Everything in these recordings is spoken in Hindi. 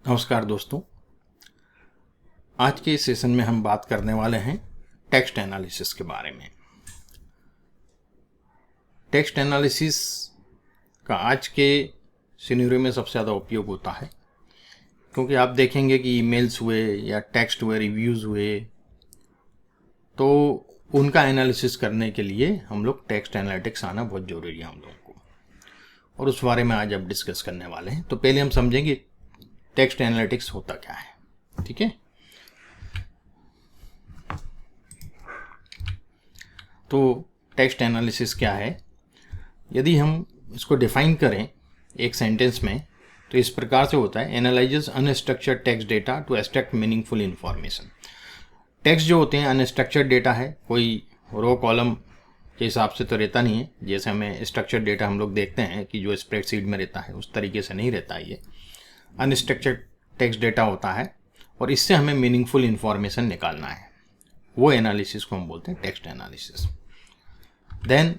नमस्कार दोस्तों। आज के इस सेशन में हम बात करने वाले हैं टेक्स्ट एनालिसिस के बारे में। टेक्स्ट एनालिसिस का आज के सिनेरियो में सबसे ज़्यादा उपयोग होता है, क्योंकि आप देखेंगे कि ईमेल्स हुए या टेक्स्ट हुए, रिव्यूज़ हुए, तो उनका एनालिसिस करने के लिए हम लोग टेक्स्ट एनालिटिक्स आना बहुत ज़रूरी है हम लोगों को, और उस बारे में आज अब डिस्कस करने वाले हैं। तो पहले हम समझेंगे टेक्स्ट एनालिटिक्स होता क्या है। ठीक है, तो टेक्स्ट एनालिसिस क्या है, यदि हम इसको डिफाइन करें एक सेंटेंस में तो इस प्रकार से होता है: analyses unstructured text data to extract meaningful information. Text जो होते हैं अनस्ट्रक्चर्ड डेटा है, कोई रो कॉलम के हिसाब से तो रहता नहीं है, जैसे हमें स्ट्रक्चर्ड डेटा हम लोग देखते हैं कि जो स्प्रेडशीट में रहता है उस तरीके से नहीं रहता है। ये अनस्ट्रक्चर्ड टेक्स्ट डेटा होता है और इससे हमें मीनिंगफुल इन्फॉर्मेशन निकालना है। वो एनालिसिस को हम बोलते हैं टेक्स्ट एनालिसिस। देन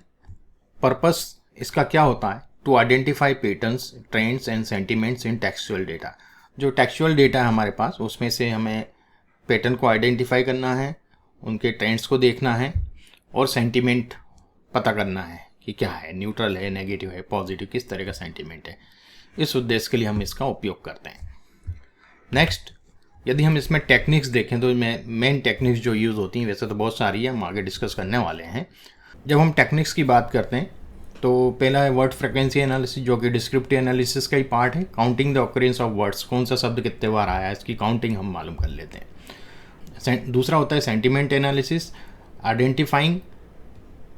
पर्पस इसका क्या होता है? To identify patterns, trends and sentiments in textual data. जो टेक्सचुअल डेटा है हमारे पास, उसमें से हमें पैटर्न को आइडेंटिफाई करना है, उनके ट्रेंड्स को देखना है और सेंटिमेंट पता करना है कि क्या है, न्यूट्रल है, नेगेटिव है, पॉजिटिव, किस तरह का सेंटिमेंट है। इस उद्देश्य के लिए हम इसका उपयोग करते हैं। नेक्स्ट, यदि हम इसमें टेक्निक्स देखें तो मेन टेक्निक्स जो यूज़ होती हैं, वैसे तो बहुत सारी है, हम आगे डिस्कस करने वाले हैं। जब हम टेक्निक्स की बात करते हैं तो पहला है वर्ड फ्रिक्वेंसी एनालिसिस, जो कि डिस्क्रिप्टिव एनालिसिस का ही पार्ट है। Counting the occurrence of words, कौन सा शब्द कितने बार आया है, इसकी काउंटिंग हम मालूम कर लेते हैं। दूसरा होता है sentiment analysis, identifying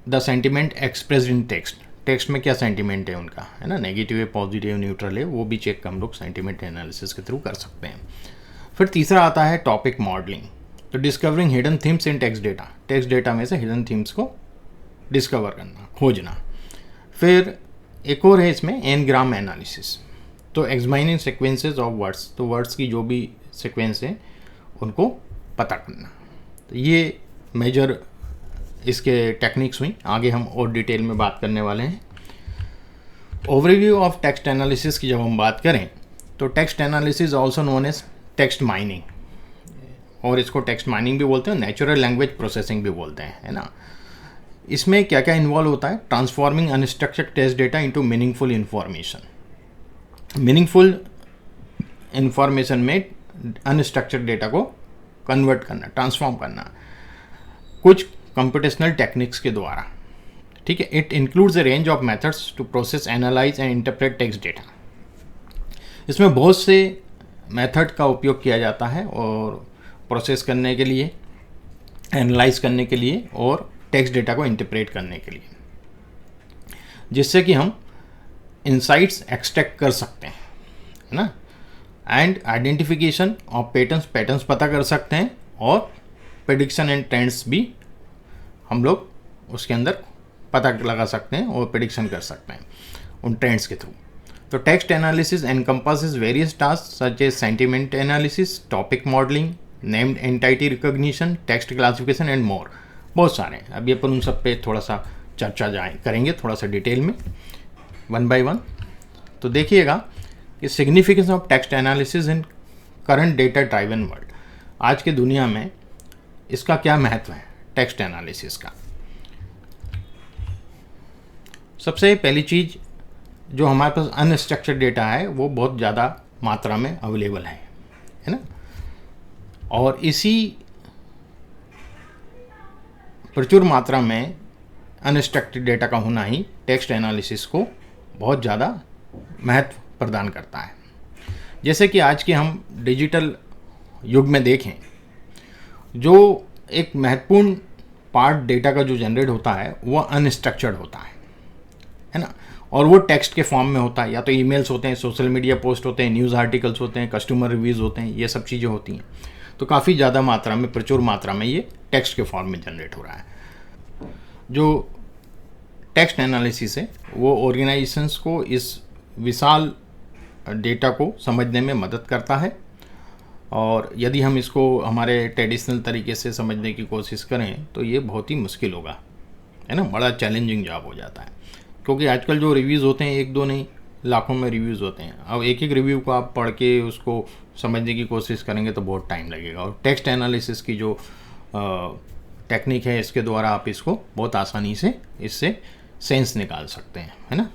the sentiment expressed in text. Text में क्या सेंटिमेंट है उनका, है ना, नेगेटिव है, पॉजिटिव, न्यूट्रल है, वो भी चेक हम लोग सेंटिमेंट एनालिसिस के थ्रू कर सकते हैं। फिर तीसरा आता है टॉपिक मॉडलिंग, तो डिस्कवरिंग हिडन थीम्स इन टेक्स्ट डेटा। टेक्स्ट डेटा में से हिडन थीम्स को डिस्कवर करना, खोजना। फिर एक और है इसमें एन-ग्राम एनालिसिस, तो एग्जामिनिंग सीक्वेंसेस ऑफ वर्ड्स, तो वर्ड्स की जो भी सीक्वेंस है उनको पता करना। तो ये मेजर इसके टेक्निक्स हुई। आगे हम और डिटेल में बात करने वाले हैं। ओवरव्यू ऑफ टेक्स्ट एनालिसिस की जब हम बात करें तो text analysis also known as text mining, और इसको टेक्स्ट माइनिंग भी बोलते हैं, नेचुरल लैंग्वेज प्रोसेसिंग भी बोलते हैं, है ना। इसमें क्या क्या इन्वॉल्व होता है? Transforming unstructured text data into meaningful information. Meaningful information में अनस्ट्रक्चर्ड डेटा को कन्वर्ट करना, ट्रांसफॉर्म करना, कुछ कंप्यूटेशनल टेक्निक्स के द्वारा। ठीक है, it includes a range of methods to process, analyse and interpret text data. इसमें बहुत से मेथड का उपयोग किया जाता है और प्रोसेस करने के लिए, एनालाइज करने के लिए और टेक्स्ट डेटा को इंटरप्रेट करने के लिए, जिससे कि हम इंसाइट्स एक्सट्रैक्ट कर सकते हैं, है ना। एंड आइडेंटिफिकेशन ऑफ पैटर्न्स पता कर सकते हैं, और प्रेडिक्शन एंड ट्रेंड्स भी हम लोग उसके अंदर पता लगा सकते हैं और प्रेडिक्शन कर सकते हैं उन ट्रेंड्स के थ्रू। तो text analysis encompasses various task such as sentiment analysis, topic modelling, named entity recognition, text classification and more. बहुत सारे हैं, अभी अपन उन सब पे थोड़ा सा चर्चा करेंगे थोड़ा सा डिटेल में, वन बाय वन। तो देखिएगा कि significance of text analysis in current data driven world. आज की दुनिया में इसका क्या महत्व है टेक्स्ट एनालिसिस का? सबसे पहली चीज़, जो हमारे पास अनस्ट्रक्चर्ड डेटा है वो बहुत ज़्यादा मात्रा में अवेलेबल है ना, और इसी प्रचुर मात्रा में अनस्ट्रक्चर्ड डेटा का होना ही टेक्स्ट एनालिसिस को बहुत ज़्यादा महत्व प्रदान करता है। जैसे कि आज के हम डिजिटल युग में देखें, जो एक महत्वपूर्ण पार्ट डेटा का जो जनरेट होता है वो अनस्ट्रक्चर्ड होता है ना, और वो टेक्स्ट के फॉर्म में होता है, या तो ईमेल्स होते हैं, सोशल मीडिया पोस्ट होते हैं, न्यूज़ आर्टिकल्स होते हैं, कस्टमर रिव्यूज़ होते हैं, ये सब चीज़ें होती हैं। तो काफ़ी ज़्यादा मात्रा में, प्रचुर मात्रा में ये टेक्स्ट के फॉर्म में जनरेट हो रहा है। जो टेक्स्ट एनालिसिस है वो ऑर्गेनाइजेशंस को इस विशाल डेटा को समझने में मदद करता है, और यदि हम इसको हमारे ट्रेडिशनल तरीके से समझने की कोशिश करें तो ये बहुत ही मुश्किल होगा, है ना, बड़ा चैलेंजिंग जॉब हो जाता है। क्योंकि आजकल जो रिव्यूज़ होते हैं एक दो नहीं, लाखों में रिव्यूज़ होते हैं। अब एक एक रिव्यू को आप पढ़ के उसको समझने की कोशिश करेंगे तो बहुत टाइम लगेगा। और टेक्स्ट एनालिसिस की जो टेक्निक है, इसके द्वारा आप इसको बहुत आसानी से इससे सेंस निकाल सकते हैं, है ना।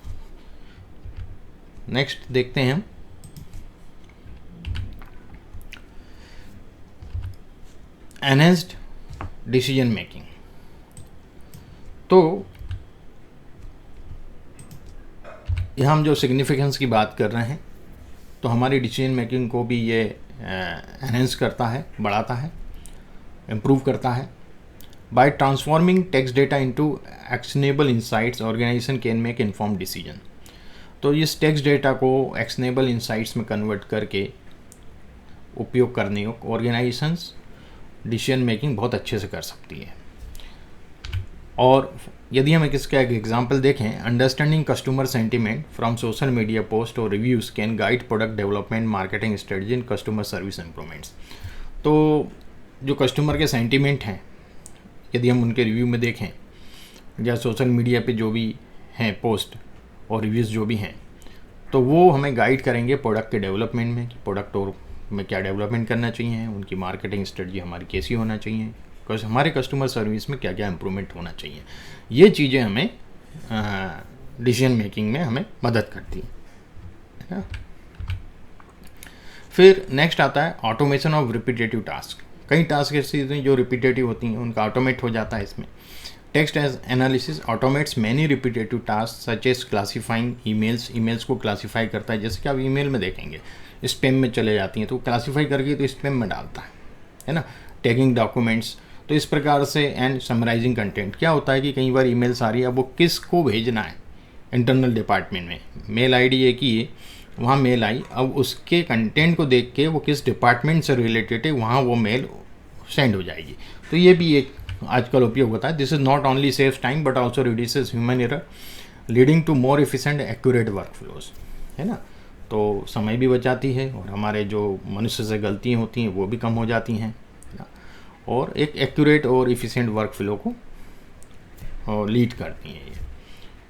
नेक्स्ट देखते हैं हम एनहेंस्ड डिसीजन मेकिंग। तो यहाँ हम जो सिग्निफिकेंस की बात कर रहे हैं, तो हमारी डिसीजन मेकिंग को भी ये एनहेंस करता है, बढ़ाता है, इम्प्रूव करता है। By transforming text data into actionable insights, organisation can make informed decision. तो इस टेक्स्ट डेटा को एक्शनेबल इंसाइट्स में कन्वर्ट करके उपयोग करने को ऑर्गेनाइजेशंस डिसीजन मेकिंग बहुत अच्छे से कर सकती है। और यदि हम इसका एक एग्जांपल देखें, understanding customer sentiment from social media post और reviews can guide product development, marketing strategy and customer service improvements. तो जो कस्टमर के सेंटीमेंट हैं, यदि हम उनके रिव्यू में देखें या सोशल मीडिया पे जो भी हैं पोस्ट और रिव्यूज़ जो भी हैं, तो वो हमें गाइड करेंगे प्रोडक्ट के डेवलपमेंट में कि प्रोडक्ट और में क्या डेवलपमेंट करना चाहिए, उनकी मार्केटिंग स्ट्रेटजी हमारी कैसी होना चाहिए, हमारे कस्टमर सर्विस में क्या क्या इम्प्रूवमेंट होना चाहिए। ये चीज़ें हमें डिसीजन मेकिंग में हमें मदद करती है। फिर नेक्स्ट आता है ऑटोमेशन ऑफ रिपीटेटिव टास्क। कई टास्क ऐसी हैं जो रिपीटेटिव होती हैं, उनका ऑटोमेट हो जाता है इसमें। Text as analysis automates many repetitive task such as classifying emails को क्लासीफाई करता है। जैसे कि आप ईमेल में देखेंगे स्पैम में चले जाती हैं, तो क्लासीफाई करके तो स्पैम में डालता है ना। टैगिंग डॉक्यूमेंट्स, तो इस प्रकार से, एंड समराइजिंग कंटेंट। क्या होता है कि कई बार ईमेल्स आ रही है, अब वो किस को भेजना है इंटरनल डिपार्टमेंट में, मेल आईडी एक ही है, वहाँ मेल आई, अब उसके कंटेंट को देख के वो किस डिपार्टमेंट से रिलेटेड है, वहाँ वो मेल सेंड हो जाएगी। तो ये भी एक आजकल उपयोग होता है। This is not only saves time but also reduces human error leading to more efficient accurate work flows, है ना। तो समय भी बचाती है और हमारे जो मनुष्य से गलतियाँ होती हैं वो भी कम हो जाती हैं, और एक एक्यूरेट और इफ़िशिएंट वर्क फ्लो को लीड करती हैं ये,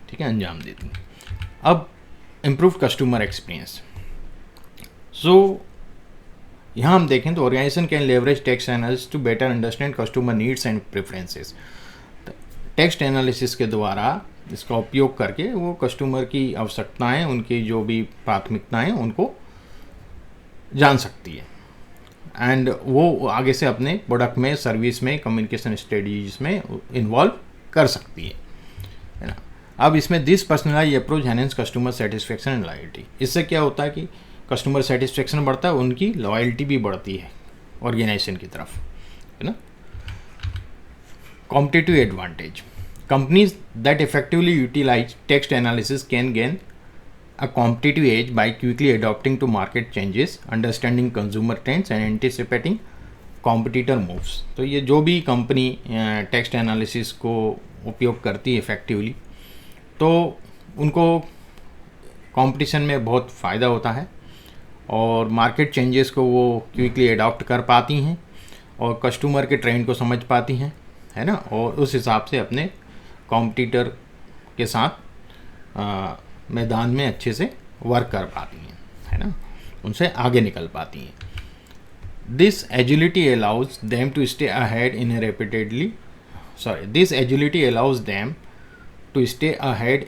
ठीक है, अंजाम देती हैं। अब इम्प्रूव कस्टमर एक्सपीरियंस। सो यहाँ हम देखें तो organisation can leverage text analysis to better understand customer needs and preferences. Text analysis के द्वारा इसका उपयोग करके वो कस्टमर की आवश्यकताएं, उनकी जो भी प्राथमिकताएं, उनको जान सकती है, एंड वो आगे से अपने प्रोडक्ट में, सर्विस में, कम्युनिकेशन स्ट्रेटजीज में इन्वॉल्व कर सकती है ना। अब इसमें this personalise approach enhance customer satisfaction and loyalty. इससे क्या होता है कि कस्टमर सेटिस्फेक्शन बढ़ता है, उनकी लॉयल्टी भी बढ़ती है ऑर्गेनाइजेशन की तरफ, है ना। Competitive advantage, companies that effectively utilise text analysis can gain a competitive edge by quickly adapting to market changes, understanding consumer trends and anticipating competitor moves। तो ये जो भी कंपनी टेक्स्ट एनालिसिस को उपयोग करती है इफेक्टिवली, तो उनको कंपटीशन में बहुत फ़ायदा होता है और मार्केट चेंजेस को वो क्विकली अडॉप्ट कर पाती हैं और कस्टमर के ट्रेंड को समझ पाती हैं, है ना, और उस हिसाब से अपने कॉम्पिटिटर के साथ मैदान में अच्छे से वर्क कर पाती हैं, है ना, उनसे आगे निकल पाती हैं। This agility allows them to stay ahead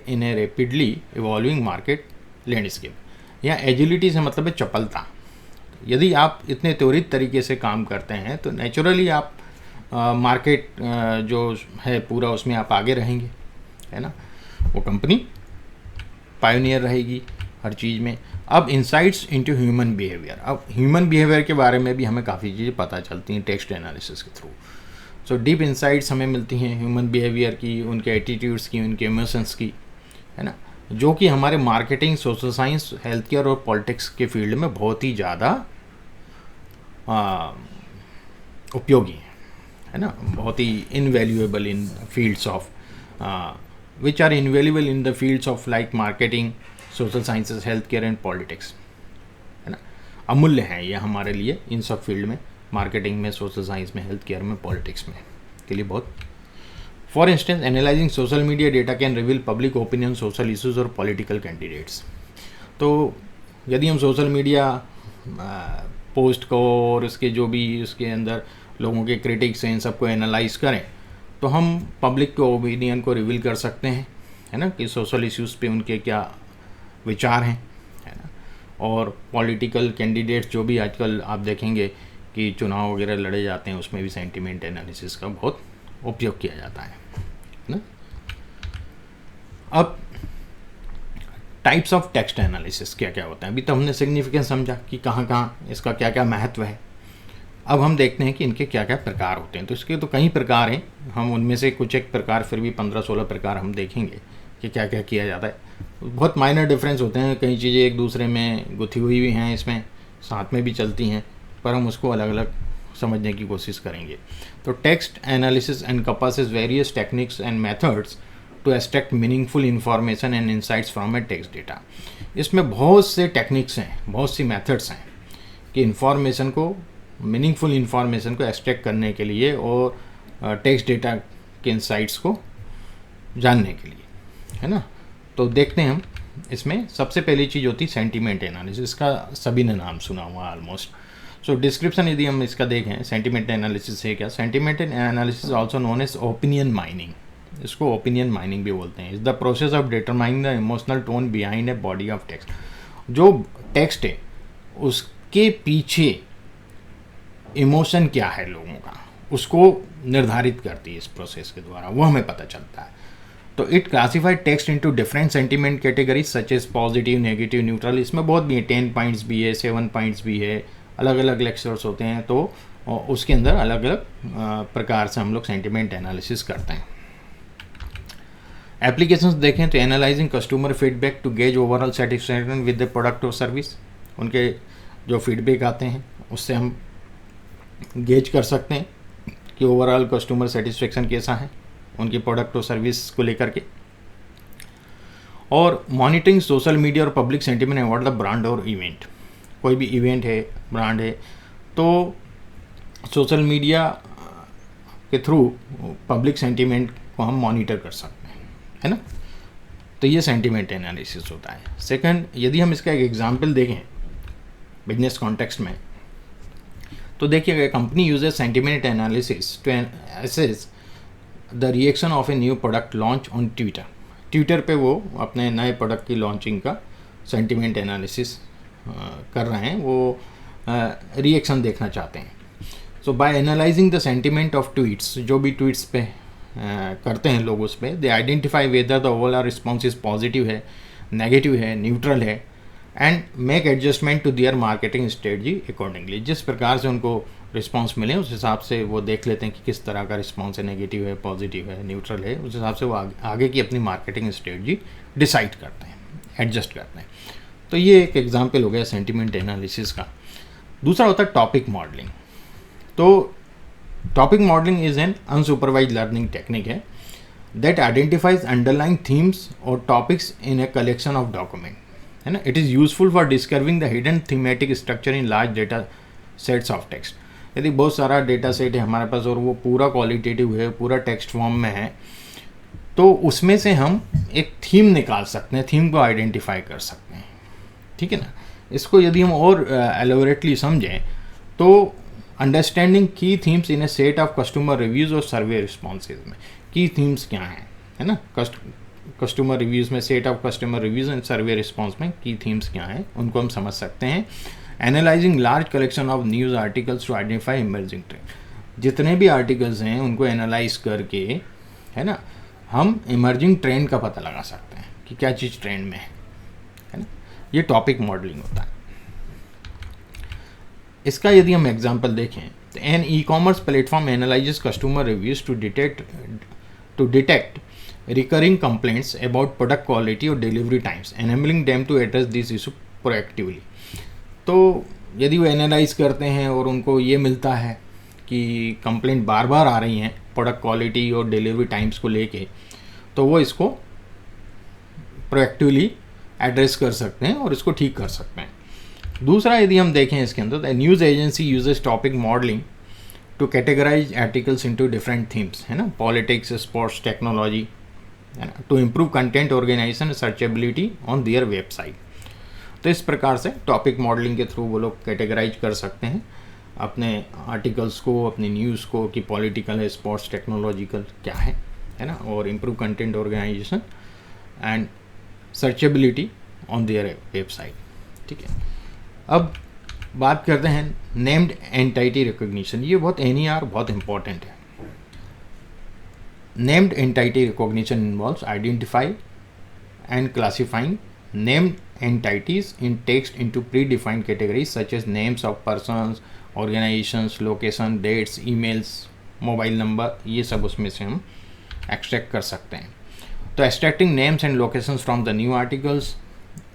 in a rapidly evolving market landscape. या एजिलिटी से मतलब है चपलता। यदि आप इतने त्वरित तरीके से काम करते हैं तो नेचुरली आप मार्केट जो है पूरा, उसमें आप आगे रहेंगे, है ना, वो कंपनी पायोनियर रहेगी हर चीज़ में। अब इंसाइट्स इनटू ह्यूमन बिहेवियर। अब ह्यूमन बिहेवियर के बारे में भी हमें काफ़ी चीज़ें पता चलती हैं टेक्स्ट एनालिसिस के थ्रू। सो डीप इंसाइट्स हमें मिलती हैं ह्यूमन बिहेवियर की, उनके एटीट्यूड्स की, उनके इमोशंस की, है ना, जो कि हमारे marketing, social science, health care और पॉलिटिक्स के फील्ड में बहुत ही ज़्यादा उपयोगी है ना, बहुत ही invaluable in fields of which are invaluable in the fields of like marketing, social sciences, healthcare and politics, है ना। अमूल्य हैं ये हमारे लिए इन सब फील्ड में, मार्केटिंग में, सोशल साइंस में, हेल्थ केयर में, पॉलिटिक्स में के लिए बहुत। For instance analysing social media data can reveal public opinion, social issues और पॉलिटिकल कैंडिडेट्स। तो यदि हम सोशल मीडिया पोस्ट को और उसके जो भी उसके अंदर लोगों के क्रिटिक्स हैं, इन सबको एनालाइज करें, तो हम पब्लिक के ओपिनियन को रिवील कर सकते हैं, है ना, कि सोशल इश्यूज़ पे उनके क्या विचार हैं, है ना। और पॉलिटिकल कैंडिडेट्स जो भी आजकल आप देखेंगे कि चुनाव वगैरह लड़े जाते हैं, उसमें भी सेंटिमेंट एनालिसिस का बहुत उपयोग किया जाता है ना। अब टाइप्स ऑफ टेक्स्ट एनालिसिस क्या क्या होता है। अभी तो हमने सिग्निफिकेंस समझा कि कहाँ कहाँ इसका क्या क्या महत्व है। अब हम देखते हैं कि इनके क्या क्या प्रकार होते हैं। तो इसके तो कई प्रकार हैं, हम उनमें से कुछ एक प्रकार, फिर भी 15-16 प्रकार हम देखेंगे कि क्या क्या किया जाता है। बहुत माइनर डिफरेंस होते हैं, कई चीज़ें एक दूसरे में गुथी हुई भी हैं, इसमें साथ में भी चलती हैं, पर हम उसको अलग अलग समझने की कोशिश करेंगे। तो text analysis encompasses various techniques and methods to extract meaningful information and insights from a text data. इसमें बहुत से टेक्निक्स हैं, बहुत सी मेथड्स हैं कि इंफॉर्मेशन को, मीनिंगफुल इंफॉर्मेशन को एक्सट्रैक्ट करने के लिए और टेक्स्ट डेटा के इंसाइट्स को जानने के लिए, है ना। तो देखते हैं हम इसमें सबसे पहली चीज़ होती है सेंटीमेंट एनालिसिस। इसका सभी ने नाम सुना हुआ ऑलमोस्ट। सो डिस्क्रिप्शन यदि हम इसका देखें, सेंटीमेंट एनालिसिस है क्या। Sentiment analysis also known as opinion mining, इसको ओपिनियन माइनिंग भी बोलते हैं। Is the process of determining the emotional tone behind a body of text. जो टेक्स्ट है उसके पीछे इमोशन क्या है लोगों का, उसको निर्धारित करती है इस प्रोसेस के द्वारा, वो हमें पता चलता है। तो it classified text into different sentiment categories such as positive, negative, neutral. इसमें बहुत भी है, 10 पॉइंट्स भी है, 7 पॉइंट्स भी है, अलग अलग लेक्चर्स होते हैं। तो उसके अंदर अलग अलग प्रकार से हम लोग सेंटीमेंट एनालिसिस करते हैं। एप्लीकेशंस देखें तो analysing customer feedback to gauge overall satisfaction with the product और सर्विस। उनके जो फीडबैक आते हैं उससे हम गेज कर सकते हैं कि ओवरऑल कस्टमर सेटिस्फेक्शन कैसा है उनकी प्रोडक्ट और सर्विस को लेकर के। और मॉनिटरिंग सोशल मीडिया और public sentiment about the brand और इवेंट। कोई भी इवेंट है, ब्रांड है, तो सोशल मीडिया के थ्रू पब्लिक सेंटिमेंट को हम मॉनिटर कर सकते हैं, है ना। तो ये सेंटिमेंट एनालिसिस होता है। सेकंड, यदि हम इसका एक एग्जांपल देखें बिजनेस कॉन्टेक्स्ट में, तो देखिएगा, company uses sentiment analysis to assess the reaction of a new product launch on Twitter. Twitter पे वो अपने नए प्रोडक्ट की लॉन्चिंग का सेंटिमेंट एनालिसिस कर रहे हैं, वो रिएक्शन देखना चाहते हैं। So by analysing the sentiment of tweets, जो भी ट्वीट्स पे करते हैं लोग, उस पर they identify whether the overall response is positive है, नेगेटिव है, न्यूट्रल है, and make adjustment to their marketing strategy accordingly. जिस प्रकार से उनको रिस्पांस मिले उस हिसाब से वो देख लेते हैं कि किस तरह का रिस्पांस है, नेगेटिव है, पॉजिटिव है, न्यूट्रल है, उस हिसाब से वो आगे की अपनी मार्केटिंग स्ट्रेटजी डिसाइड करते हैं, एडजस्ट करते हैं। तो ये एक एग्जांपल हो गया सेंटिमेंट एनालिसिस का। दूसरा होता है टॉपिक मॉडलिंग। तो topic modelling is an unsupervise learning technique है दैट आइडेंटिफाइज अंडरलाइंग थीम्स और topics in a collection of document, है ना। It is useful for discovering the hidden thematic structure in large data sets of text. यदि बहुत सारा डेटा सेट है हमारे पास और वो पूरा क्वालिटेटिव है, पूरा टेक्स्ट फॉर्म में है, तो उसमें से हम एक थीम निकाल सकते हैं, थीम को आइडेंटिफाई कर सकते हैं, ठीक है ना। इसको यदि हम और एलोबरेटली समझें तो अंडरस्टैंडिंग की themes in A set of customer reviews और सर्वे रिस्पॉन्सेज में की थीम्स क्या हैं, है ना। कस्टमर रिव्यूज़ में, set of customer reviews and survey response में की थीम्स क्या हैं, उनको हम समझ सकते हैं। Analysing large collection of news articles to identify emerging trend. जितने भी आर्टिकल्स हैं उनको एनालाइज करके, है ना, हम इमर्जिंग ट्रेंड का पता लगा सकते हैं कि क्या चीज़ ट्रेंड में है ना। ये टॉपिक मॉडलिंग होता है। इसका यदि हम एग्जांपल देखें तो an e commerce platform analyses customer reviews to detect recurring complaints about product quality or delivery times, enabling them to address this issue proactively। तो यदि वो एनालाइज करते हैं और उनको ये मिलता है कि कंप्लेंट बार बार आ रही हैं प्रोडक्ट क्वालिटी और डिलीवरी टाइम्स को लेके, तो वो इसको प्रोएक्टिवली एड्रेस कर सकते हैं और इसको ठीक कर सकते हैं। दूसरा, यदि हम देखें इसके अंदर, news agency uses topic modelling to categorise articles into different themes, है ना, politics, sports, technology, to improve content organization and searchability on their website। तो इस प्रकार से टॉपिक मॉडलिंग के थ्रू वो लोग कैटेगराइज कर सकते हैं अपने आर्टिकल्स को, अपनी न्यूज़ को, कि पॉलिटिकल है, स्पोर्ट्स, टेक्नोलॉजिकल क्या है ना, और improve content organisation and searchability on their website. ठीक है, अब बात करते हैं नेम्ड एंटिटी रिकॉग्निशन। ये बहुत NER बहुत इंपॉर्टेंट है। Named entity recognition involves identify and classifying named entities in text into predefined categories such as names of persons, organizations, location, dates, emails, mobile number, ये सब उसमें से हम extract कर सकते हैं। तो extracting names and locations from the new articles,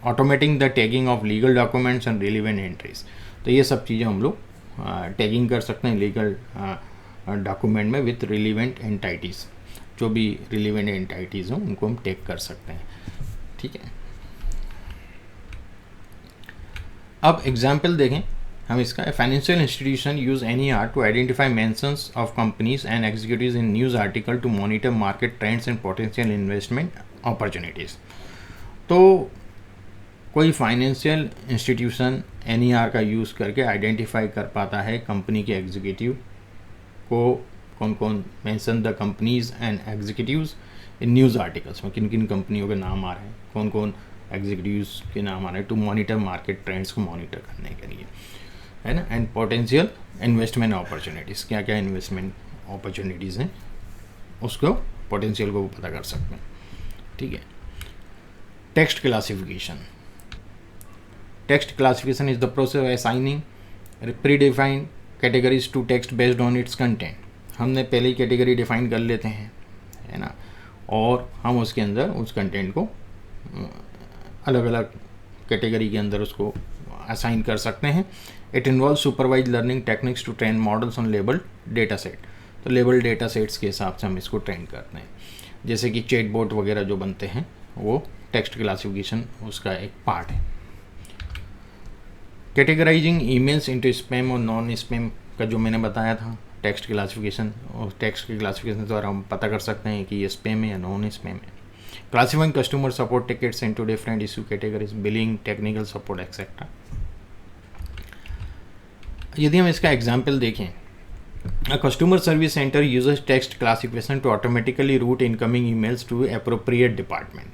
automating the tagging of legal documents and relevant entries। तो ये सब चीज़ें हम लोग टैगिंग कर सकते हैं लीगल डॉक्यूमेंट में विथ रिलीवेंट एंटिटीज़। जो भी रिलीवेंट एंटिटीज़ हों उनको हम टैग कर सकते हैं। ठीक है, अब एग्जाम्पल देखें हम इसका। Financial institution use NER to identify mentions of companies and executives in news article to monitor market trends and potential investment opportunities. तो कोई फाइनेंशियल इंस्टीट्यूशन NER का यूज़ करके आइडेंटिफाई कर पाता है कंपनी के एग्जीक्यूटिव को, कौन कौन mention the companies and executives in news articles में, किन किन कंपनियों के नाम आ रहे हैं, कौन कौन एग्जीक्यूटिव्स के नाम आ रहे हैं, टू मॉनिटर मार्केट ट्रेंड्स को मॉनिटर करने के लिए, है ना। एंड पोटेंशियल इन्वेस्टमेंट अपॉर्चुनिटीज़, क्या क्या इन्वेस्टमेंट अपॉर्चुनिटीज़ हैं उसको, पोटेंशियल को पता कर सकते हैं। ठीक है, text classification. Text classification is the process of assigning predefined categories to text based on its content. हमने पहले ही कैटेगरी डिफाइन कर लेते हैं, है ना, और हम उसके अंदर उस कंटेंट को अलग अलग कैटेगरी के अंदर उसको असाइन कर सकते हैं। It involve supervise learning techniques to train models on label data set. तो लेबल डेटा सेट्स के हिसाब से हम इसको ट्रेन करते हैं, जैसे कि चैटबॉट वगैरह जो बनते हैं वो टेक्स्ट क्लासिफिकेशन उसका एक पार्ट है। कैटेगराइजिंग ईमेल्स इनटू स्पैम और नॉन स्पैम का जो मैंने बताया था, टेक्स्ट क्लासिफिकेशन, और टेक्स्ट की क्लासिफिकेशन द्वारा हम पता कर सकते हैं कि ये स्पैम है या नॉन स्पैम है। Classifying customer support tickets into different issue categories, billing, technical support etcetera. यदि हम इसका एग्जाम्पल देखें, a customer service centre uses text classification to automatically route incoming emails to appropriate department.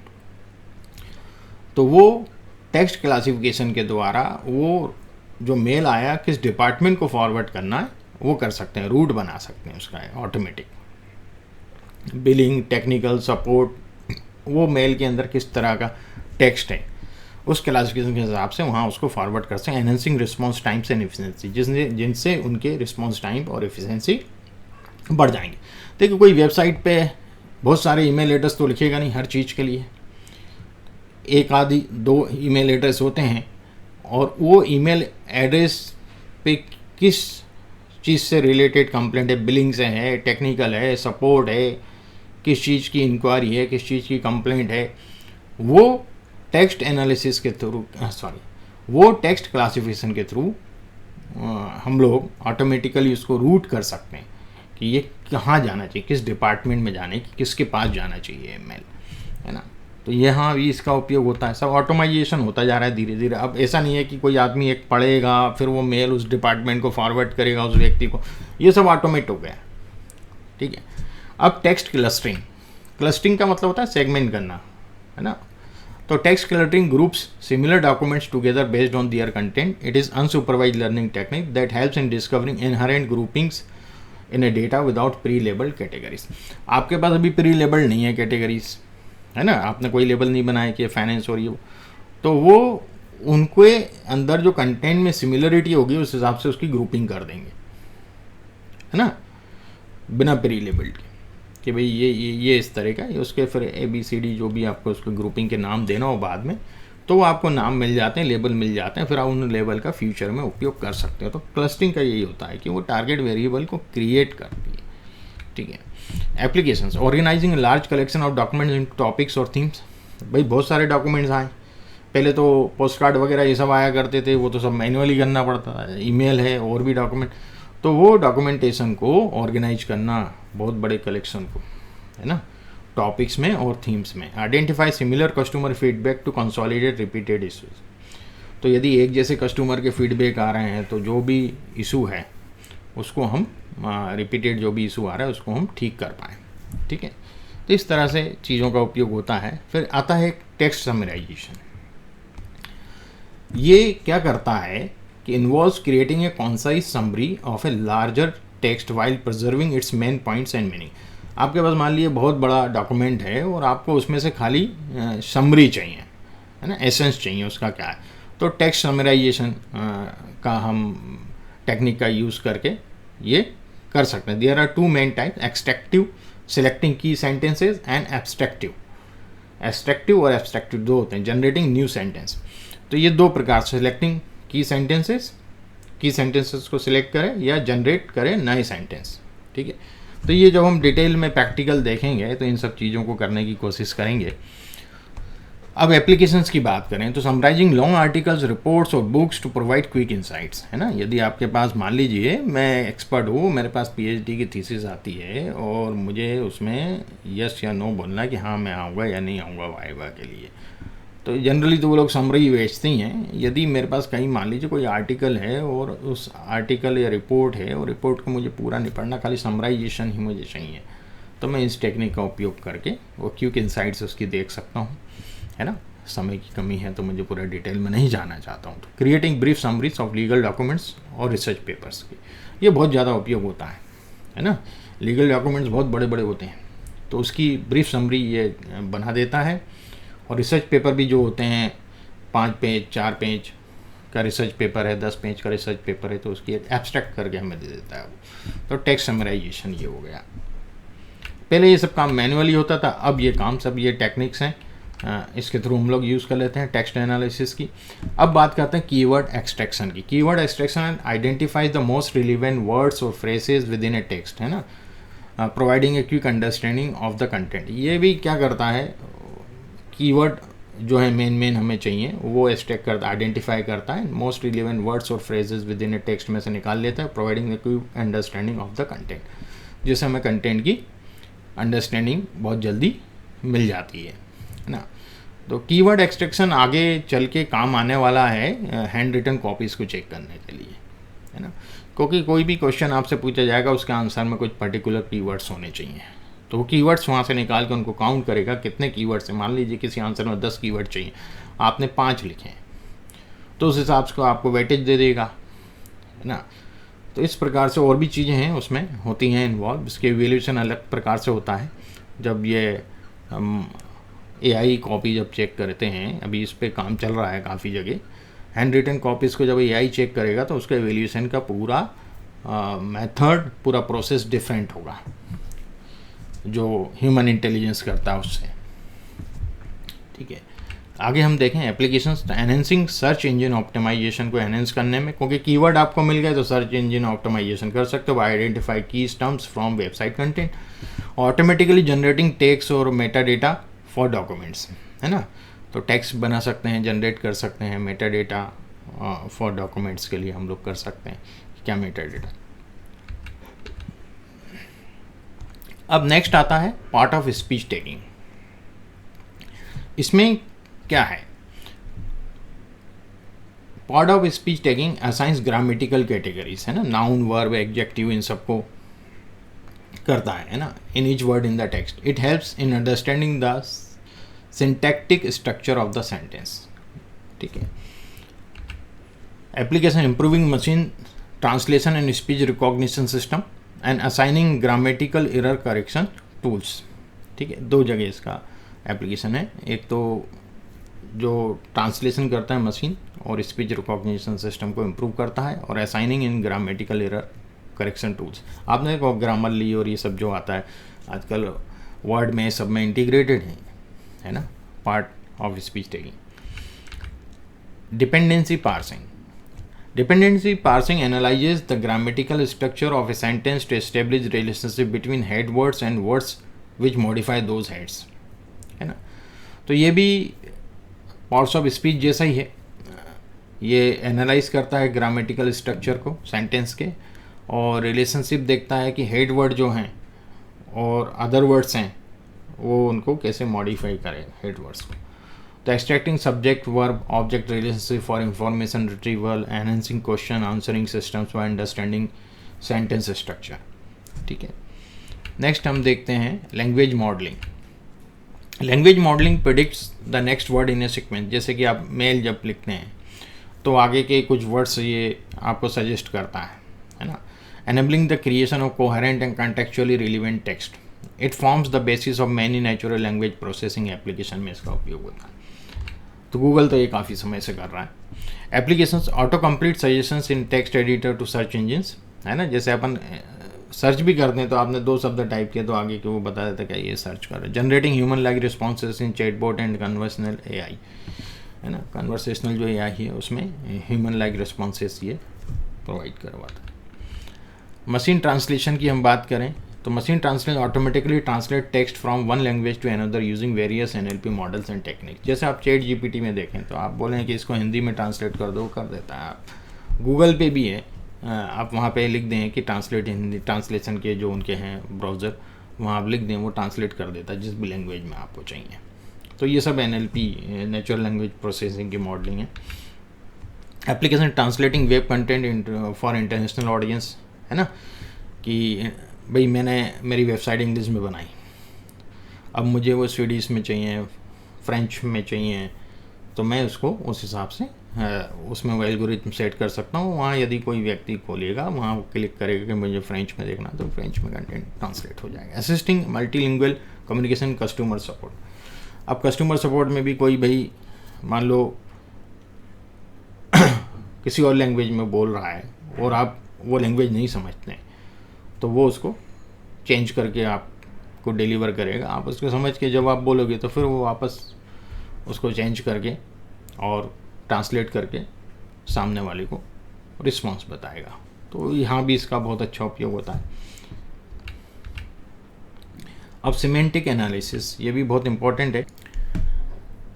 तो वो टेक्स्ट क्लासिफिकेशन के द्वारा वो जो मेल आया किस डिपार्टमेंट को फॉरवर्ड करना है वो कर सकते हैं, रूट बना सकते हैं उसका ऑटोमेटिक। बिलिंग, टेक्निकल सपोर्ट, वो मेल के अंदर किस तरह का टेक्स्ट है उस क्लासिफिकेशन के हिसाब से वहाँ उसको फॉरवर्ड कर सकते हैं। Enhancing response times and efficiency, जिनसे उनके रिस्पॉन्स टाइम और एफिशिएंसी बढ़ जाएंगे। देखिए, कोई वेबसाइट पे बहुत सारे ईमेल एड्रेस तो लिखेगा नहीं हर चीज़ के लिए, एक आदि दो ईमेल एड्रेस होते हैं, और वो ईमेल एड्रेस पे किस चीज़ से रिलेटेड कंप्लेंट है, बिलिंग से है, टेक्निकल है, सपोर्ट है, किस चीज़ की इंक्वायरी है, किस चीज़ की कंप्लेंट है, वो टेक्स्ट एनालिसिस के थ्रू वो टेक्स्ट क्लासिफिकेशन के थ्रू हम लोग ऑटोमेटिकली उसको रूट कर सकते हैं कि ये कहाँ जाना चाहिए, किस डिपार्टमेंट में जाने की, किसके पास जाना चाहिए ईमेल, है ना। तो यहाँ भी इसका उपयोग होता है। सब ऑटोमाइजेशन होता जा रहा है धीरे धीरे। अब ऐसा नहीं है कि कोई आदमी एक पढ़ेगा फिर वो मेल उस डिपार्टमेंट को फॉरवर्ड करेगा उस व्यक्ति को, ये सब ऑटोमेट हो गया। ठीक है, अब टेक्स्ट क्लस्टरिंग। क्लस्टरिंग का मतलब होता है सेगमेंट करना, है ना। तो text clustering groups similar documents together based on their content. It is unsupervise learning technique that helps in discovering inherent groupings in a data without pre labelled categories. आपके पास अभी प्री लेबल्ड नहीं है कैटेगरीज, है ना, आपने कोई लेबल नहीं बनाया कि फाइनेंस और ये, तो वो उनके अंदर जो कंटेंट में सिमिलरिटी होगी उस हिसाब से उसकी ग्रुपिंग कर देंगे, है ना, बिना प्री लेबल्ड के कि भाई ये इस तरह का, ये उसके फिर ABCD जो भी आपको उसको ग्रुपिंग के नाम देना हो बाद में, तो वो आपको नाम मिल जाते हैं, लेबल मिल जाते हैं, फिर आप उन लेबल का फ्यूचर में उपयोग कर सकते हो। तो क्लस्टरिंग का यही होता है कि वो टारगेट वेरिएबल को क्रिएट करती है। ठीक है, applications. Organising large collection of documents in topics और थीम्स। भाई बहुत सारे डॉक्यूमेंट्स आए, पहले तो पोस्ट कार्ड वगैरह ये सब आया करते थे, वो तो सब मैनुअली करना पड़ता है। ईमेल है और भी डॉक्यूमेंट, तो वो डॉक्यूमेंटेशन को ऑर्गेनाइज करना बहुत बड़े कलेक्शन को, है ना, टॉपिक्स में और थीम्स में। Identify similar customer feedback to consolidate repeated issues. तो यदि एक जैसे कस्टमर के फीडबैक आ रहे हैं तो जो भी इशू है उसको हम रिपीटेड जो भी इशू आ रहा है उसको हम ठीक कर पाएँ। ठीक है, तो इस तरह से चीज़ों का उपयोग होता है। फिर आता है टेक्स्ट समराइजेशन। ये क्या करता है कि involves creating a concise summary of a larger text while preserving it's main points and meaning. आपके पास मान लीजिए बहुत बड़ा डॉक्यूमेंट है और आपको उसमें से खाली समरी चाहिए, है ना, एसेंस चाहिए उसका क्या है, तो टेक्स्ट समराइजेशन का हम टेक्निक का यूज़ करके ये कर सकते हैं। There are two main type, extractive selecting key sentences and abstractive. Abstractive और एब्स्ट्रैक्टिव दो होते हैं। जनरेटिंग न्यू सेंटेंस, तो ये दो प्रकार से, सिलेक्टिंग की सेंटेंसेस को सिलेक्ट करें या जनरेट करें नए सेंटेंस। ठीक है, तो ये जब हम डिटेल में प्रैक्टिकल देखेंगे तो इन सब चीज़ों को करने की कोशिश करेंगे। अब एप्लीकेशंस की बात करें तो समराइजिंग लॉन्ग आर्टिकल्स, रिपोर्ट्स और books to provide quick insights, है ना। यदि आपके पास मान लीजिए मैं एक्सपर्ट हूँ, मेरे पास पीएचडी की थीसिस आती है और मुझे उसमें यस या नो बोलना है कि हाँ मैं आऊँगा या नहीं आऊँगा वाइवा के लिए, तो जनरली तो वो लोग समरी बेचते ही हैं। यदि मेरे पास कहीं मान लीजिए कोई आर्टिकल है और उस आर्टिकल या रिपोर्ट है और रिपोर्ट को मुझे पूरा नहीं पढ़ना, खाली समराइजेशन ही मुझे चाहिए, तो मैं इस टेक्निक का उपयोग करके वो क्विक इंसाइट्स उसकी देख सकता हूँ, है ना। समय की कमी है तो मुझे पूरा डिटेल में नहीं जाना चाहता हूँ। तो creating brief summaries of legal documents और रिसर्च पेपर्स की ये बहुत ज़्यादा उपयोग होता है ना। लीगल डॉक्यूमेंट्स बहुत बड़े बड़े होते हैं तो उसकी ब्रीफ समरी ये बना देता है। और रिसर्च पेपर भी जो होते हैं 5 पेज 4 पेज का रिसर्च पेपर है, 10 पेज का रिसर्च पेपर है, तो उसकी एक एब्स्ट्रैक्ट करके हमें दे देता है। तो टेक्स्ट समराइजेशन ये हो गया। पहले ये सब काम मैनुअली होता था, अब ये काम सब ये टेक्निक्स हैं, इसके थ्रू हम लोग यूज़ कर लेते हैं टेक्स्ट एनालिसिस की। अब बात करते हैं कीवर्ड एक्सट्रैक्शन की। Keyword extraction identifies the most relevant words और phrases within a text, है ना, providing a quick understanding of the content. ये भी क्या करता है, कीवर्ड जो है मेन हमें चाहिए वो एक्सट्रैक्ट करता, आइडेंटिफाई करता है, मोस्ट रिलेवेंट वर्ड्स और phrases within a text में से निकाल लेता है, providing a quick understanding of the content, जिससे हमें कंटेंट की अंडरस्टैंडिंग बहुत जल्दी मिल जाती है ना। तो कीवर्ड एक्सट्रैक्शन आगे चल के काम आने वाला है हैंड रिटन कॉपीज़ को चेक करने के लिए, है ना, क्योंकि कोई भी क्वेश्चन आपसे पूछा जाएगा उसके आंसर में कुछ पर्टिकुलर कीवर्ड्स होने चाहिए, तो वो कीवर्ड्स वहाँ से निकाल के उनको काउंट करेगा कितने कीवर्ड्स हैं। मान लीजिए किसी आंसर में 10 कीवर्ड चाहिए, आपने 5 लिखे हैं, तो उस हिसाब से आपको वेटेज दे देगा, है ना। तो इस प्रकार से और भी चीज़ें हैं उसमें होती हैं इन्वॉल्व। इसके इवैल्यूएशन अलग प्रकार से होता है। जब ये हम AI कॉपी जब चेक करते हैं, अभी इस पर काम चल रहा है काफ़ी जगह, हैंड रिटन कॉपीज़ को जब AI चेक करेगा तो उसका इवैल्यूएशन का पूरा मेथड, पूरा प्रोसेस डिफरेंट होगा जो ह्यूमन इंटेलिजेंस करता है उससे। ठीक है, आगे हम देखें applications. Enhancing search engine optimisation को एनहेंस करने में, क्योंकि कीवर्ड आपको मिल गए तो सर्च इंजन ऑप्टिमाइजेशन कर सकते हो। Identify keys terms from website content, automatically generating text और मेटा डेटा फॉर डॉक्यूमेंट्स, है ना। तो टेक्स्ट बना सकते हैं, जनरेट कर सकते हैं, मेटा डेटा फॉर डॉक्यूमेंट्स के लिए हम लोग कर सकते हैं। क्या मेटा डेटा। अब नेक्स्ट आता है पार्ट ऑफ स्पीच टैगिंग। इसमें क्या है, part of speech tagging assigns grammatical categories, है ना, नाउन, वर्ब, एडजेक्टिव, इन सबको करता है ना, in each word in the text. It helps in understanding the syntactic structure of the sentence. ठीक है, application improving machine translation and speech recognition system and assigning grammatical error correction tools. ठीक है, 2 जगह इसका एप्लीकेशन है। एक तो जो ट्रांसलेशन करता है मशीन और स्पीच रिकॉग्निशन सिस्टम को इम्प्रूव करता है, और असाइनिंग इन ग्रामेटिकल एरर करेक्शन टूल्स। आपने देखो ग्रामरली और ये सब जो आता है आजकल वर्ड में, सब में इंटीग्रेटेड है ना, part of speech tagging. Dependency parsing. Dependency parsing analyzes the grammatical structure of a sentence to establish relationship between head words and words which modify those heads, है ना। तो ये भी पार्ट्स ऑफ स्पीच जैसा ही है, ये एनालाइज करता है ग्रामेटिकल स्ट्रक्चर को सेंटेंस के, और रिलेशनशिप देखता है कि हेड वर्ड जो हैं और अदर वर्ड्स हैं वो उनको कैसे मॉडिफाई करें हेड वर्ड्स को। तो तो extracting subject verb object relationship for information retrieval, enhancing question answering systems for understanding sentence structure. ठीक है, नेक्स्ट हम देखते हैं language modelling. Language modelling predicts the next word in A sequence. जैसे कि आप मेल जब लिखते हैं तो आगे के कुछ वर्ड्स ये आपको सजेस्ट करता है ना। Enabling the creation of coherent and contextually relevant text, it forms the basis of many natural language processing application में इसका उपयोग होता है। तो गूगल तो ये काफ़ी समय से कर रहा है। Applications auto complete suggestions in text editor to search engines, है ना। जैसे अपन सर्च भी करते हैं तो आपने 2 शब्द टाइप किया तो आगे के वो बता देता है क्या ये सर्च कर रहा है। Generating human like responses in chatbot and conversational AI, है ना। कन्वर्सेशनल जो एआई है उसमें ह्यूमन लाइक रिस्पॉन्सेस ये प्रोवाइड करवाता है। मशीन ट्रांसलेशन की हम बात करें तो machine translation automatically translate text from one language to another using various NLP models and technique. जैसे आप चैट जीपीटी में देखें तो आप बोलें कि इसको हिंदी में ट्रांसलेट कर दो, कर देता है। आप गूगल पे भी है, आप वहाँ पे लिख दें कि ट्रांसलेट हिंदी, ट्रांसलेशन के जो उनके हैं ब्राउज़र वहाँ आप लिख दें, वो ट्रांसलेट कर देता है जिस भी लैंग्वेज में आपको चाहिए। तो ये सब NLP नेचुरल लैंग्वेज प्रोसेसिंग की मॉडलिंग है। Application translating web content for international audience, है ना, कि भाई मैंने मेरी वेबसाइट इंग्लिश में बनाई, अब मुझे वो स्वीडिश में चाहिए, फ्रेंच में चाहिए, तो मैं उसको उस हिसाब से उसमें वो एल्गोरिथम सेट कर सकता हूँ। वहाँ यदि कोई व्यक्ति खोलेगा, वहाँ वो क्लिक करेगा कि मुझे फ्रेंच में देखना, तो फ्रेंच में कंटेंट ट्रांसलेट हो जाएगा। Assisting multilingual communication customer support, अब कस्टमर सपोर्ट में भी कोई भाई मान लो किसी और लैंग्वेज में बोल रहा है और आप वो लैंग्वेज नहीं समझते हैं, तो वो उसको चेंज करके आपको डिलीवर करेगा। आप उसको समझ के जब आप बोलोगे तो फिर वो वापस उसको चेंज करके और ट्रांसलेट करके सामने वाले को रिस्पॉन्स बताएगा। तो यहाँ भी इसका बहुत अच्छा उपयोग होता है। अब सिमेंटिक एनालिसिस, ये भी बहुत इंपॉर्टेंट है।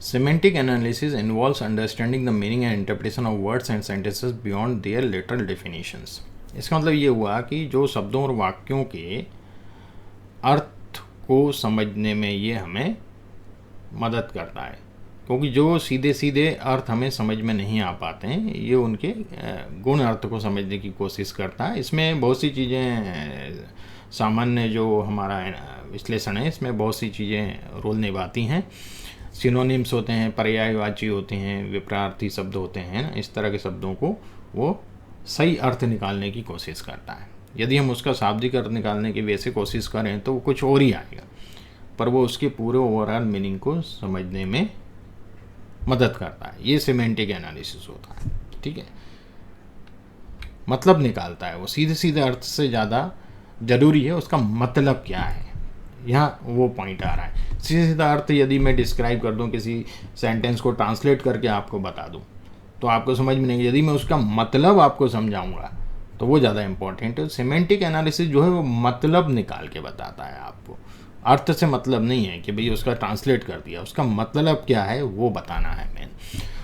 Semantic analysis involves understanding the meaning and interpretation of words and sentences beyond their literal definitions. इसका मतलब ये हुआ कि जो शब्दों और वाक्यों के अर्थ को समझने में ये हमें मदद करता है, क्योंकि जो सीधे सीधे अर्थ हमें समझ में नहीं आ पाते हैं, ये उनके गुण अर्थ को समझने की कोशिश करता है। इसमें बहुत सी चीज़ें, सामान्य जो हमारा विश्लेषण है, इसमें बहुत सी चीज़ें रोल निभाती हैं। सिनोनिम्स होते हैं, पर्यायवाची होते हैं, विपरीतार्थी शब्द होते हैं, इस तरह के शब्दों को वो सही अर्थ निकालने की कोशिश करता है। यदि हम उसका शाब्दिक अर्थ निकालने की वैसे कोशिश करें तो वो कुछ और ही आएगा, पर वो उसके पूरे ओवरऑल मीनिंग को समझने में मदद करता है। ये सिमेंटिक एनालिसिस होता है। ठीक है, मतलब निकालता है वो। सीधे सीधे अर्थ से ज़्यादा ज़रूरी है उसका मतलब क्या है, यहाँ वो पॉइंट आ रहा है। सीधे सीधा अर्थ यदि मैं डिस्क्राइब कर दूँ, किसी सेंटेंस को ट्रांसलेट करके आपको बता दूँ तो आपको समझ में नहीं। यदि मैं उसका मतलब आपको समझाऊंगा तो वो ज़्यादा इंपॉर्टेंट है। सिमेंटिक एनालिसिस जो है वो मतलब निकाल के बताता है आपको, अर्थ से मतलब नहीं है कि भाई उसका ट्रांसलेट कर दिया, उसका मतलब क्या है वो बताना है main.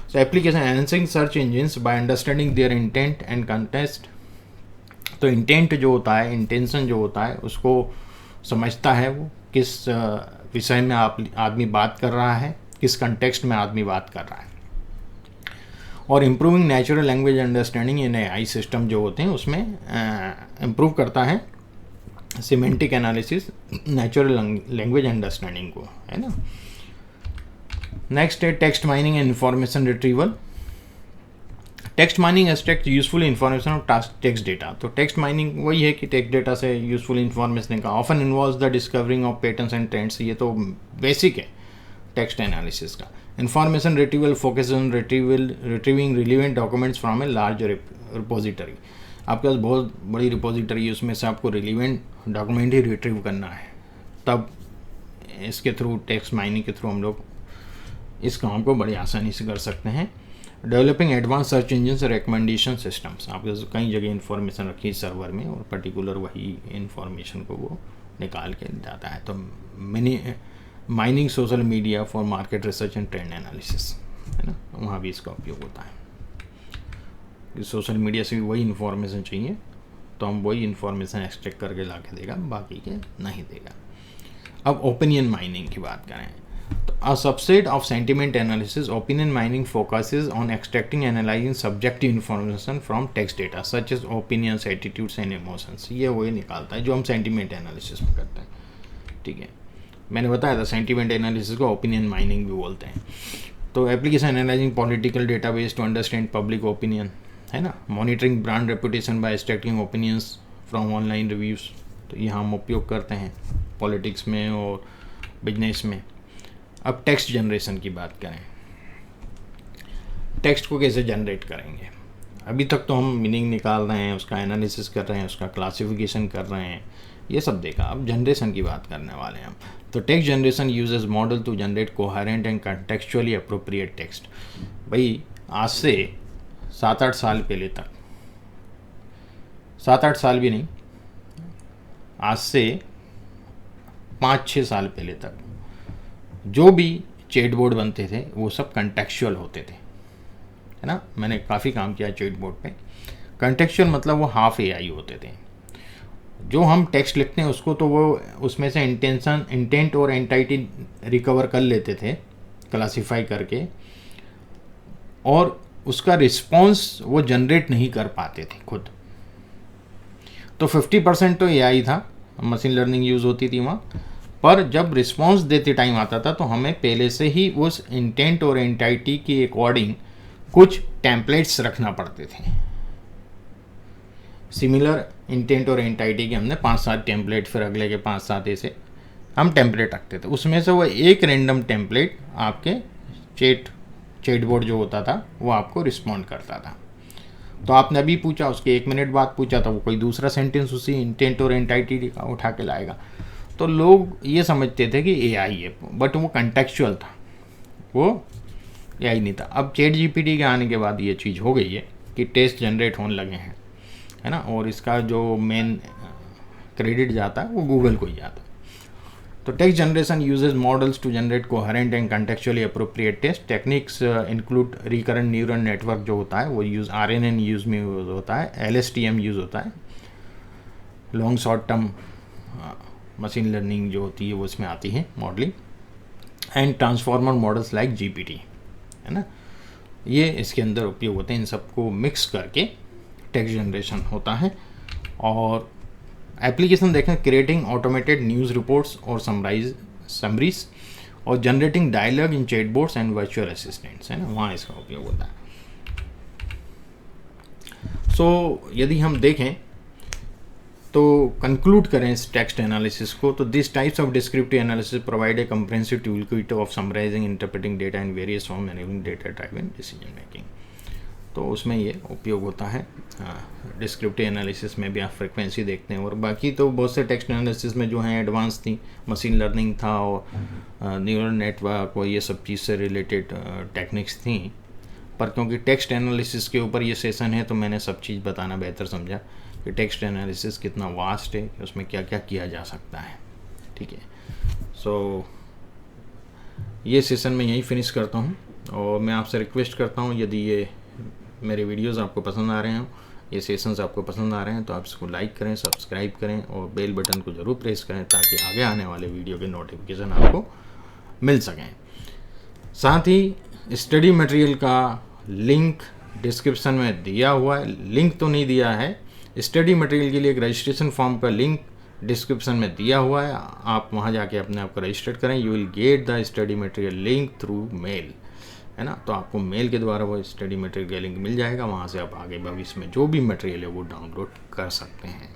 So application enhancing search engines by understanding their intent and context. तो इंटेंट जो होता है, इंटेंशन जो होता है, उसको समझता है वो किस विषय में आदमी बात कर रहा है, किस कंटेक्स्ट में आदमी बात कर रहा है। और improving natural language understanding in AI system जो होते हैं उसमें इम्प्रूव करता है semantic analysis natural language understanding को, है ना। नेक्स्ट है text mining and information retrieval. Text mining extract useful information of text data. तो टेक्स्ट माइनिंग वही है कि टेक्स्ट डेटा से यूजफुल इन्फॉर्मेशन का often involves the discovering of patterns and trends. ये तो बेसिक है टेक्स्ट एनालिसिस का। Information retrieval focus on retrieving relevant documents from a large repository. आपके पास बहुत बड़ी रिपोजिटरी है, उसमें से आपको रिलीवेंट डॉक्यूमेंट ही रिट्रीव करना है, तब इसके थ्रू टेक्स्ट माइनिंग के थ्रू हम लोग इस काम को बड़ी आसानी से कर सकते हैं। Developing advance search engine recommendation systems. आपके पास कई जगह इन्फॉर्मेशन रखी है सर्वर में और पर्टिकुलर वही इन्फॉर्मेशन को वो निकाल के जाता है। तो mining social media for market research and trend analysis, है ना, वहाँ भी इसका उपयोग होता है। सोशल मीडिया से भी वही इन्फॉर्मेशन चाहिए तो हम वही इन्फॉर्मेशन एक्सट्रैक्ट करके ला के देगा, बाकी के नहीं देगा। अब ओपिनियन माइनिंग की बात करें तो a subset of sentiment analysis, opinion mining focuses on extracting and analyzing subjective information from text data such as opinions, attitudes and emotions. ये वही निकालता है जो हम सेंटिमेंट एनालिसिस में करते हैं, ठीक है. मैंने बताया था सेंटिमेंट एनालिसिस को ओपिनियन माइनिंग भी बोलते हैं. तो application analysing political database to understand public opinion, है ना. Monitoring brand reputation by extracting opinions from online reviews, तो ये हम उपयोग करते हैं पॉलिटिक्स में और बिजनेस में. अब टेक्स्ट जनरेशन की बात करें, टेक्स्ट को कैसे जनरेट करेंगे. अभी तक तो हम मीनिंग निकाल रहे हैं, उसका एनालिसिस कर रहे हैं, उसका क्लासिफिकेशन कर रहे हैं, ये सब देखा. अब जनरेशन की बात करने वाले हैं हम. तो text generation uses model to generate coherent and contextually appropriate text. भाई आज से 7-8 साल पहले तक, 7-8 साल भी नहीं, आज से 5-6 साल पहले तक जो भी चैटबॉट बनते थे वो सब कंटेक्चुअल होते थे, है ना. मैंने काफ़ी काम किया चैटबॉट पे. कंटेक्चुअल मतलब वो हाफ एआई होते थे. जो हम टेक्स्ट लिखते हैं उसको तो वो उसमें से इंटेंट और एंटाइटी रिकवर कर लेते थे क्लासीफाई करके, और उसका रिस्पॉन्स वो जनरेट नहीं कर पाते थे खुद. तो 50% तो एआई था, मशीन लर्निंग यूज़ होती थी वहाँ. पर जब रिस्पॉन्स देते टाइम आता था तो हमें पहले से ही उस इंटेंट और एंटाइटी के अकॉर्डिंग कुछ टेम्पलेट्स रखना पड़ते थे. सिमिलर इंटेंट और एंटाइटी के हमने 5-7 टेम्पलेट, फिर अगले के 5-7 ऐसे हम टेम्पलेट रखते थे. उसमें से वो एक रैंडम टेम्पलेट आपके चैटबॉट जो होता था वो आपको रिस्पॉन्ड करता था. तो आपने अभी पूछा, उसके 1 मिनट बाद पूछा, तो वो कोई दूसरा सेंटेंस उसी इंटेंट और एंटाइटी का उठा के लाएगा. तो लोग ये समझते थे कि एआई है, बट वो कंटेक्चुअल था, वो एआई नहीं था. अब चैट जीपीटी के आने के बाद ये चीज़ हो गई है कि टेक्स्ट जनरेट होने लगे हैं, है ना. और इसका जो मेन क्रेडिट जाता है वो गूगल को ही जाता है. तो text generation uses models to generate coherent and contextually appropriate text. Techniques include recurrent neural network जो होता है वो यूज़, RNN यूज़ में होता है, LSTM यूज़ होता है, long short term machine learning जो होती है वो इसमें आती है, modelling, and transformer models like GPT, है ना. ये इसके अंदर उपयोग होते हैं. इन सबको मिक्स करके टेक्स्ट जनरेशन होता है. और एप्लीकेशन देखें, क्रिएटिंग ऑटोमेटेड न्यूज़ रिपोर्ट्स और समरीज, और generating dialogue in chatbots and virtual assistants, है ना, वहाँ इसका उपयोग होता है. सो यदि हम देखें तो कंक्लूड करें इस टेक्स्ट एनालिसिस को, तो this types of descriptive analysis provide a comprehensive toolkit of summarising, interpreting data in various form, enabling data driven decision making. तो उसमें ये उपयोग होता है. डिस्क्रिप्टिव एनालिसिस में भी आप फ्रिक्वेंसी देखते हैं, और बाकी तो बहुत से टेक्स्ट एनालिसिस में जो हैं एडवांस थी, मशीन लर्निंग था और न्यूरल नेटवर्क और ये सब चीज़ से रिलेटेड टेक्निक्स थी. पर क्योंकि टेक्स्ट एनालिसिस के ऊपर ये सेशन है तो मैंने सब चीज़ बताना बेहतर समझा कि टेक्स्ट एनालिसिस कितना वास्ट है, कि उसमें क्या क्या किया जा सकता है. ठीक है. सो ये सेशन मैं यहीं फिनिश करता हूँ, और मैं आपसे रिक्वेस्ट करता हूँ यदि ये मेरे वीडियोस आपको पसंद आ रहे हैं, ये सेशंस आपको पसंद आ रहे हैं, तो आप इसको लाइक करें, सब्सक्राइब करें और बेल बटन को ज़रूर प्रेस करें ताकि आगे आने वाले वीडियो के नोटिफिकेशन आपको मिल सकें. साथ ही स्टडी मटेरियल का लिंक डिस्क्रिप्शन में दिया हुआ है. लिंक तो नहीं दिया है, स्टडी मटेरियल के लिए एक रजिस्ट्रेशन फॉर्म का लिंक डिस्क्रिप्शन में दिया हुआ है. आप वहाँ जाके अपने आप को रजिस्टर करें. You will get the study material link through mail, है ना. तो आपको मेल के द्वारा वो स्टडी मटेरियल का लिंक मिल जाएगा. वहाँ से आप आगे भविष्य में जो भी मटेरियल है वो डाउनलोड कर सकते हैं.